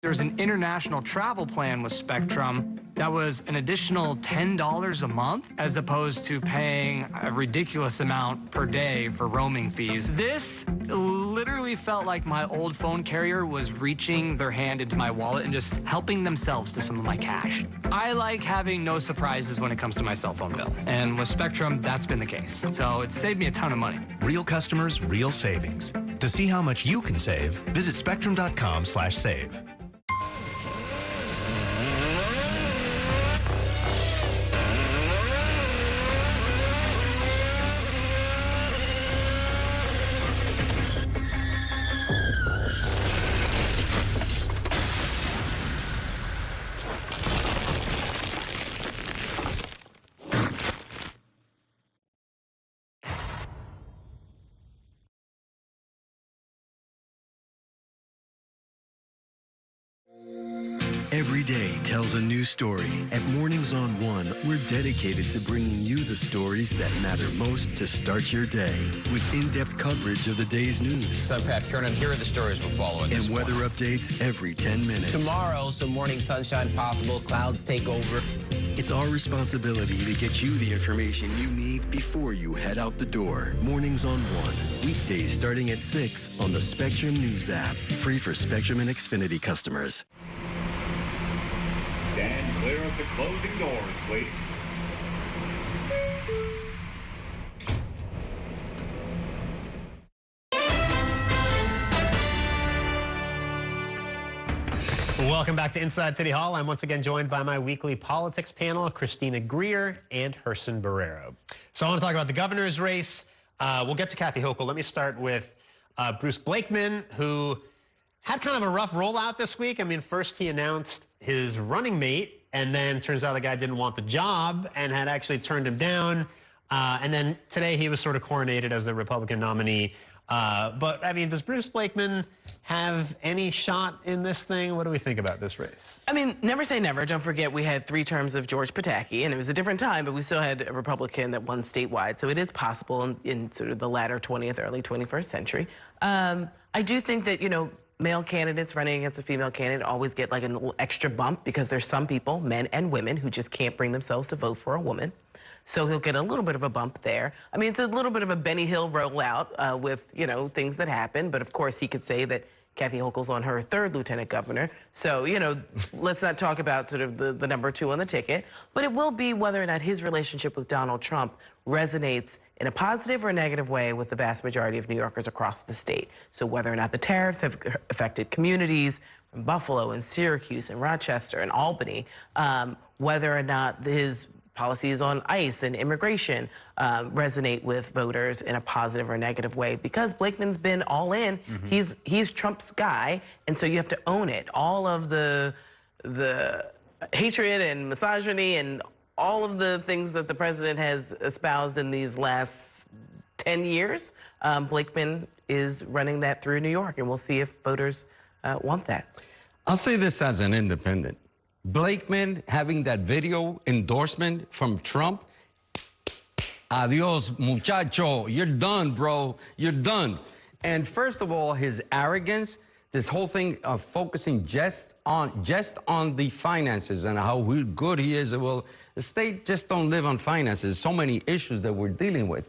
There's an international travel plan with Spectrum that was an additional $10 a month, as opposed to paying a ridiculous amount per day for roaming fees. This literally really felt like my old phone carrier was reaching their hand into my wallet and just helping themselves to some of my cash. I like having no surprises when it comes to my cell phone bill. And with Spectrum, that's been the case. So it saved me a ton of money. Real customers, real savings. To see how much you can save, visit spectrum.com/save. Every day tells a new story. At Mornings on One, we're dedicated to bringing you the stories that matter most to start your day with in-depth coverage of the day's news. I'm Pat Kernan. Here are the stories we're following. And weather updates every 10 minutes. Tomorrow, some morning sunshine possible. Clouds take over. It's our responsibility to get you the information you need before you head out the door. Mornings on One. Weekdays starting at 6 on the Spectrum News app. Free for Spectrum and Xfinity customers. Stand clear of the closing doors, please. Welcome back to Inside City Hall. I'm once again joined by my weekly politics panel, Christina Greer and Herson Barrero. So I want to talk about the governor's race. We'll get to Kathy Hochul. Let me start with Bruce Blakeman, who had kind of a rough rollout this week. I mean, first he announced his running mate, and then turns out the guy didn't want the job and had actually turned him down. And then today he was sort of coronated as the Republican nominee. But, I mean, does Bruce Blakeman have any shot in this thing? What do we think about this race? I mean, never say never. Don't forget we had 3 terms of George Pataki, and it was a different time, but we still had a Republican that won statewide. So it is possible in sort of the latter 20th, early 21st century. I do think that, you know, male candidates running against a female candidate always get like a little extra bump because there's some people, men and women, who just can't bring themselves to vote for a woman. So he'll get a little bit of a bump there. I mean, it's a little bit of a Benny Hill rollout with, you know, things that happen. But of course, he could say that Kathy Hochul's on her 3rd lieutenant governor. So, you know, let's not talk about sort of the number 2 on the ticket. But it will be whether or not his relationship with Donald Trump resonates in a positive or negative way with the vast majority of New Yorkers across the state. So whether or not the tariffs have affected communities from Buffalo and Syracuse and Rochester and Albany, whether or not his policies on ICE and immigration resonate with voters in a positive or negative way, because Blakeman's been all in. He's Trump's guy, and so you have to own it. All of the hatred and misogyny and all of the things that the president has espoused in these last 10 years, Blakeman is running that through New York, and we'll see if voters want that. I'll say this as an independent. Blakeman having that video endorsement from Trump, adios, muchacho, you're done, bro, you're done. And first of all, his arrogance, this whole thing of focusing just on the finances and how good he is. Well, the state just don't live on finances. So many issues that we're dealing with.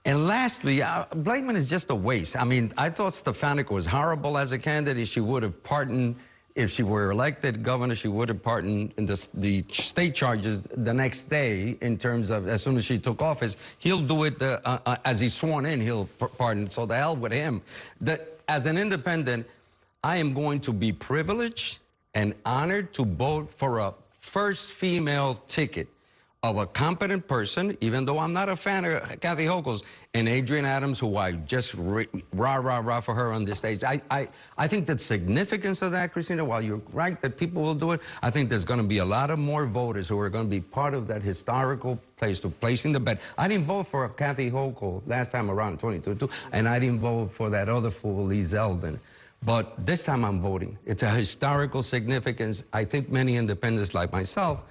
And lastly, Blakeman is just a waste. I mean, I thought Stefanik was horrible as a candidate. She would have pardoned. If she were elected governor, she would have pardoned the state charges the next day in terms of as soon as she took office. He'll do it as he's sworn in, he'll pardon. So the hell with him. As an independent, I am going to be privileged and honored to vote for a first female ticket of a competent person, even though I'm not a fan of Kathy Hochul's, and Adrienne Adams, who I just rah for her on this stage. I think the significance of that, Christina, while you're right that people will do it, I think there's going to be a lot of more voters who are going to be part of that historical place to placing the bet. I didn't vote for Kathy Hochul last time around, 2022, and I didn't vote for that other fool, Lee Zeldin. But this time I'm voting. It's a historical significance. I think many independents like myself,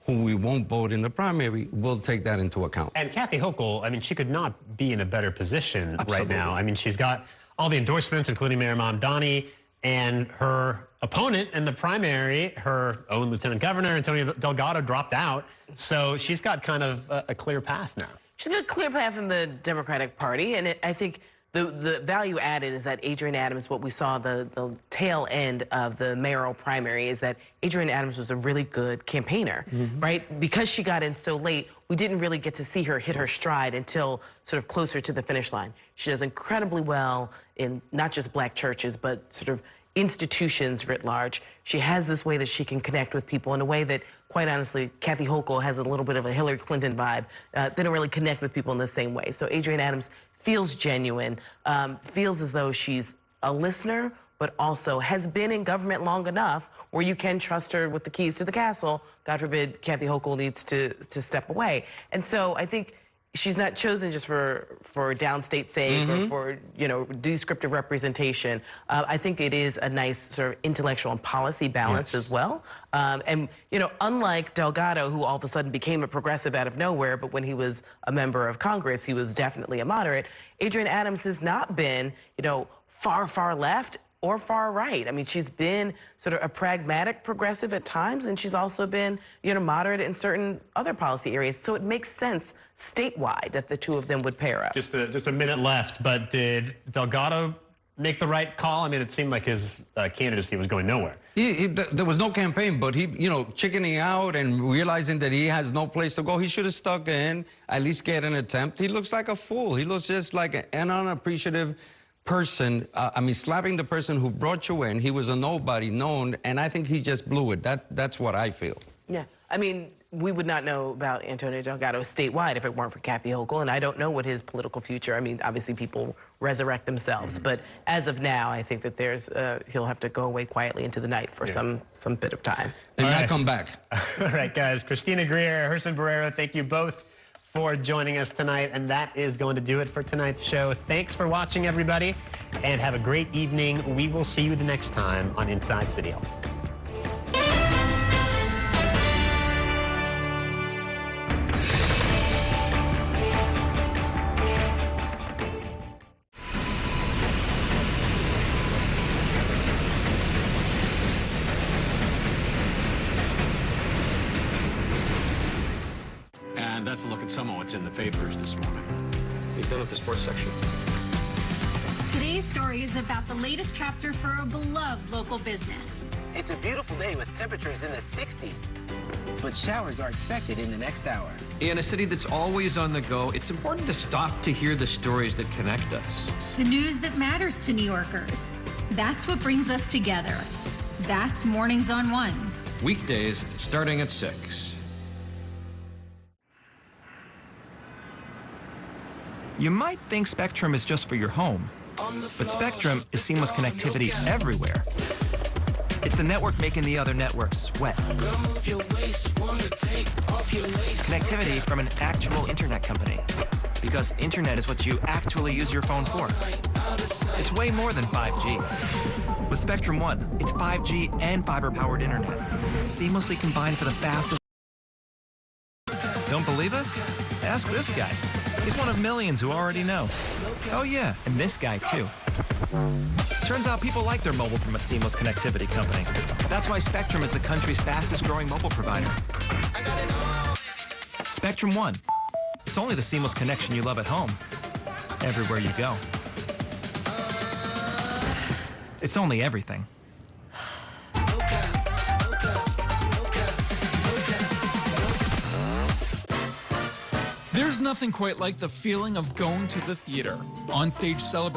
who we won't vote in the primary, will take that into account. And Kathy Hochul, I mean, she could not be in a better position right now. I mean, she's got all the endorsements, including Mayor Mamdani, and her opponent in the primary, her own lieutenant governor, Antonio Delgado, dropped out. So she's got kind of a clear path now. She's got a clear path in the Democratic Party, and I think the value added is that Adrienne Adams, what we saw the tail end of the mayoral primary is that Adrienne Adams was a really good campaigner, right? Because she got in so late, we didn't really get to see her hit her stride until sort of closer to the finish line. She does incredibly well in not just black churches, but sort of institutions writ large. She has this way that she can connect with people in a way that, quite honestly, Kathy Hochul has a little bit of a Hillary Clinton vibe. They don't really connect with people in the same way. So Adrienne Adams feels genuine, feels as though she's a listener, but also has been in government long enough where you can trust her with the keys to the castle. God forbid Kathy Hochul needs to step away. And so I think she's not chosen just for downstate sake or for, you know, descriptive representation. I think it is a nice sort of intellectual and policy balance as well. And, you know, unlike Delgado, who all of a sudden became a progressive out of nowhere, but when he was a member of Congress, he was definitely a moderate, Adrienne Adams has not been, you know, far left or far right. I mean, she's been sort of a pragmatic progressive at times, and she's also been, you know, moderate in certain other policy areas. So it makes sense statewide that the two of them would pair up. Just a minute left, but did Delgado make the right call? I mean, it seemed like his candidacy was going nowhere. There was no campaign, but he, you know, chickening out and realizing that he has no place to go, he should have stuck in, at least get an attempt. He looks like a fool. He looks just like an unappreciative person. I mean, slapping the person who brought you in. He was a nobody known, and I think he just blew it. That's what I feel. Yeah, I mean, we would not know about Antonio Delgado statewide if it weren't for Kathy Hochul, and I don't know what his political future. I mean, obviously people resurrect themselves, but as of now, I think that there's he'll have to go away quietly into the night for some bit of time. And not come back. All right, guys. Christina Greer, Herson Barrero, thank you both for joining us tonight, and that is going to do it for tonight's show. Thanks for watching, everybody, and have a great evening. We will see you the next time on Inside City Hall. That's a look at some of what's in the papers this morning. You done with the sports section? Today's story is about the latest chapter for a beloved local business. It's a beautiful day with temperatures in the 60s. But showers are expected in the next hour. In a city that's always on the go, it's important to stop to hear the stories that connect us. The news that matters to New Yorkers. That's what brings us together. That's Mornings on One. Weekdays starting at 6. You might think Spectrum is just for your home, but Spectrum is seamless connectivity everywhere. It's the network making the other networks sweat. Connectivity from an actual internet company, because internet is what you actually use your phone for. It's way more than 5G. With Spectrum One, it's 5G and fiber-powered internet, seamlessly combined for the fastest. Don't believe us? Ask this guy. He's one of millions who already know. Oh yeah, and this guy too. Turns out people like their mobile from a seamless connectivity company. That's why Spectrum is the country's fastest growing mobile provider. Spectrum One. It's only the seamless connection you love at home, everywhere you go. It's only everything. There's nothing quite like the feeling of going to the theater. On stage celebration.